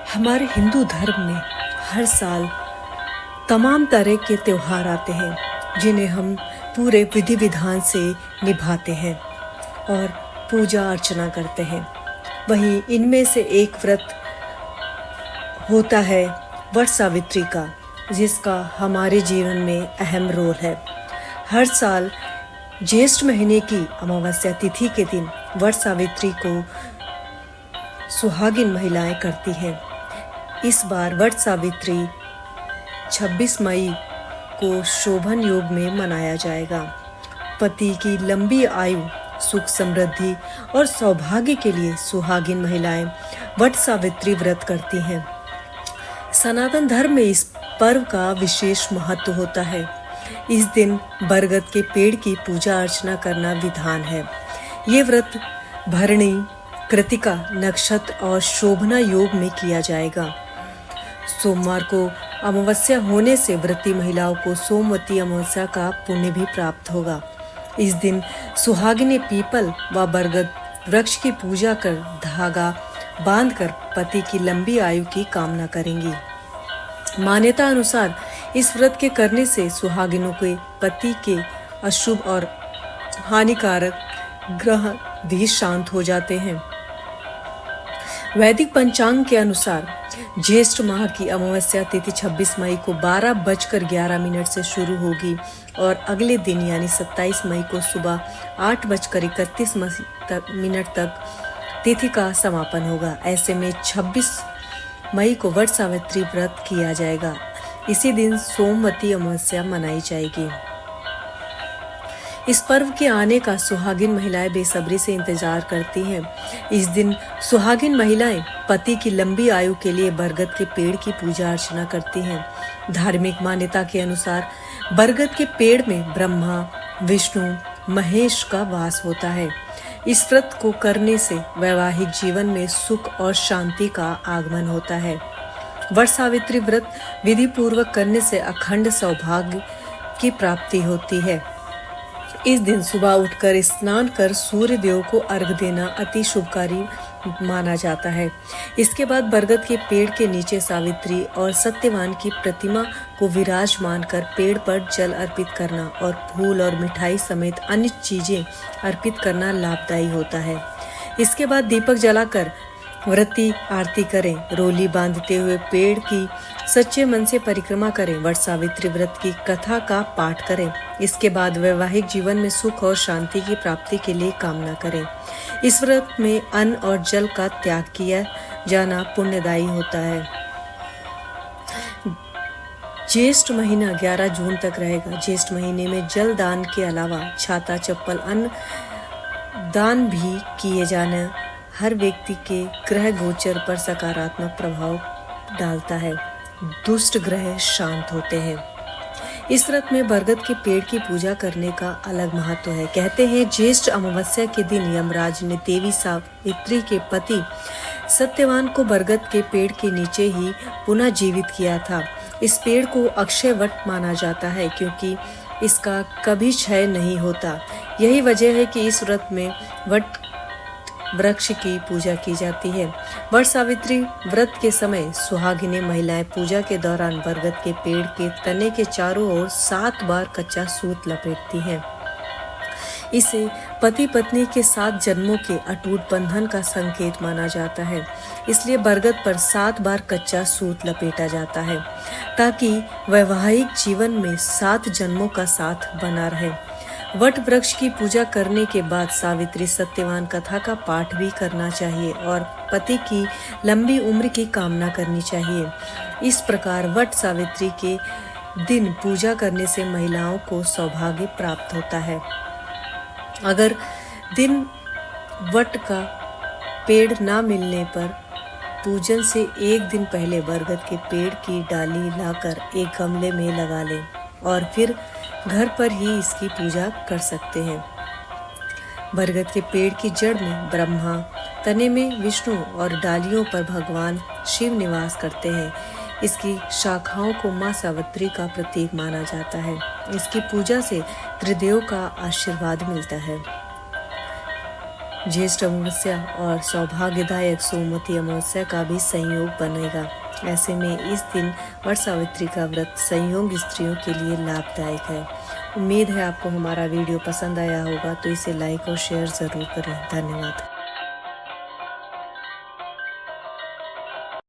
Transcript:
हमारे हिंदू धर्म में हर साल तमाम तरह के त्योहार आते हैं जिन्हें हम पूरे विधि विधान से निभाते हैं और पूजा अर्चना करते हैं। वहीं इनमें से एक व्रत होता है वट सावित्री का, जिसका हमारे जीवन में अहम रोल है। हर साल ज्येष्ठ महीने की अमावस्या तिथि के दिन वट सावित्री को सुहागिन महिलाएं करती हैं। इस बार वट सावित्री 26 मई को शोभन योग में मनाया जाएगा। पति की लंबी आयु, सुख समृद्धि और सौभाग्य के लिए सुहागिन महिलाएं वट सावित्री व्रत करती हैं। सनातन धर्म में इस पर्व का विशेष महत्व होता है। इस दिन बरगद के पेड़ की पूजा अर्चना करना विधान है। ये व्रत भरणी, कृतिका नक्षत्र और शोभना योग में किया जाएगा। सोमवार को अमावस्या होने से व्रती महिलाओं को सोमवती अमावस्या का पुण्य भी प्राप्त होगा। इस दिन सुहागिनें पीपल व बरगद वृक्ष की पूजा कर धागा बांधकर पति की लंबी आयु की कामना करेंगी। मान्यता अनुसार इस व्रत के करने से सुहागिनों के पति के अशुभ और हानिकारक ग्रह भी शांत हो जाते हैं। वैदिक पंचांग के अनुसार ज्येष्ठ माह की अमावस्या तिथि 26 मई को 12:11 से शुरू होगी और अगले दिन यानी 27 मई को सुबह 8:31 तक तिथि का समापन होगा। ऐसे में 26 मई को वट सावित्री व्रत किया जाएगा। इसी दिन सोमवती अमावस्या मनाई जाएगी। इस पर्व के आने का सुहागिन महिलाएं बेसब्री से इंतजार करती हैं। इस दिन सुहागिन महिलाएं पति की लंबी आयु के लिए बरगद के पेड़ की पूजा अर्चना करती हैं। धार्मिक मान्यता के अनुसार बरगद के पेड़ में ब्रह्मा, विष्णु, महेश का वास होता है। इस व्रत को करने से वैवाहिक जीवन में सुख और शांति का आगमन होता है। वट सावित्री व्रत विधि पूर्वक करने से अखंड सौभाग्य की प्राप्ति होती है। इस दिन सुबह उठकर स्नान कर सूर्य देव को अर्घ देना अति शुभकारी माना जाता है। इसके बाद बरगद के पेड़ के नीचे सावित्री और सत्यवान की प्रतिमा को विराजमान कर पेड़ पर जल अर्पित करना और फूल और मिठाई समेत अन्य चीजें अर्पित करना लाभदायी होता है। इसके बाद दीपक जलाकर व्रती आरती करें, रोली बांधते हुए पेड़ की सच्चे मन से परिक्रमा करें, वट सावित्री व्रत की कथा का पाठ करें। इसके बाद वैवाहिक जीवन में सुख और शांति की प्राप्ति के लिए कामना करें। इस व्रत में अन्न और जल का त्याग किया जाना पुण्यदायी होता है। ज्येष्ठ महीना 11 जून तक रहेगा। ज्येष्ठ महीने में जल दान के अलावा छाता, चप्पल, अन्न दान भी किए जाना हर व्यक्ति के ग्रह गोचर पर सकारात्मक प्रभाव डालता है। दुष्ट ग्रह शांत होते हैं। इस व्रत में बरगद के पेड़ की पूजा करने का अलग महत्व है। कहते हैं ज्येष्ठ अमावस्या के दिन यमराज ने देवी सावित्री के पति सत्यवान को बरगद के पेड़ के नीचे ही पुनः जीवित किया था। इस पेड़ को अक्षय वट माना जाता है क्योंकि इसका कभी क्षय नहीं होता। यही वजह है कि इस व्रत में वट वृक्ष की पूजा की जाती है। वट सावित्री व्रत के समय सुहागिनें महिलाएं पूजा के दौरान बरगद के पेड़ के तने के चारों ओर 7 बार कच्चा सूत लपेटती हैं। इसे पति पत्नी के 7 जन्मों के अटूट बंधन का संकेत माना जाता है। इसलिए बरगद पर 7 बार कच्चा सूत लपेटा जाता है ताकि वैवाहिक जीवन में 7 जन्मों का साथ बना रहे। वट वृक्ष की पूजा करने के बाद सावित्री सत्यवान कथा का पाठ भी करना चाहिए और पति की लंबी उम्र की कामना करनी चाहिए। इस प्रकार वट सावित्री के दिन पूजा करने से महिलाओं को सौभाग्य प्राप्त होता है। अगर दिन वट का पेड़ ना मिलने पर पूजन से एक दिन पहले बरगद के पेड़ की डाली लाकर एक गमले में लगा लें और फिर घर पर ही इसकी पूजा कर सकते हैं। बरगद के पेड़ की जड़ में ब्रह्मा, तने में विष्णु और डालियों पर भगवान शिव निवास करते हैं। इसकी शाखाओं को मां सावित्री का प्रतीक माना जाता है। इसकी पूजा से त्रिदेव का आशीर्वाद मिलता है। ज्येष्ठ अमावस्या और सौभाग्यदायक सोमवती अमावस्या का भी संयोग बनेगा। ऐसे में इस दिन वट सावित्री का व्रत संयोग स्त्रियों के लिए लाभदायक है। उम्मीद है आपको हमारा वीडियो पसंद आया होगा, तो इसे लाइक और शेयर ज़रूर करें। धन्यवाद।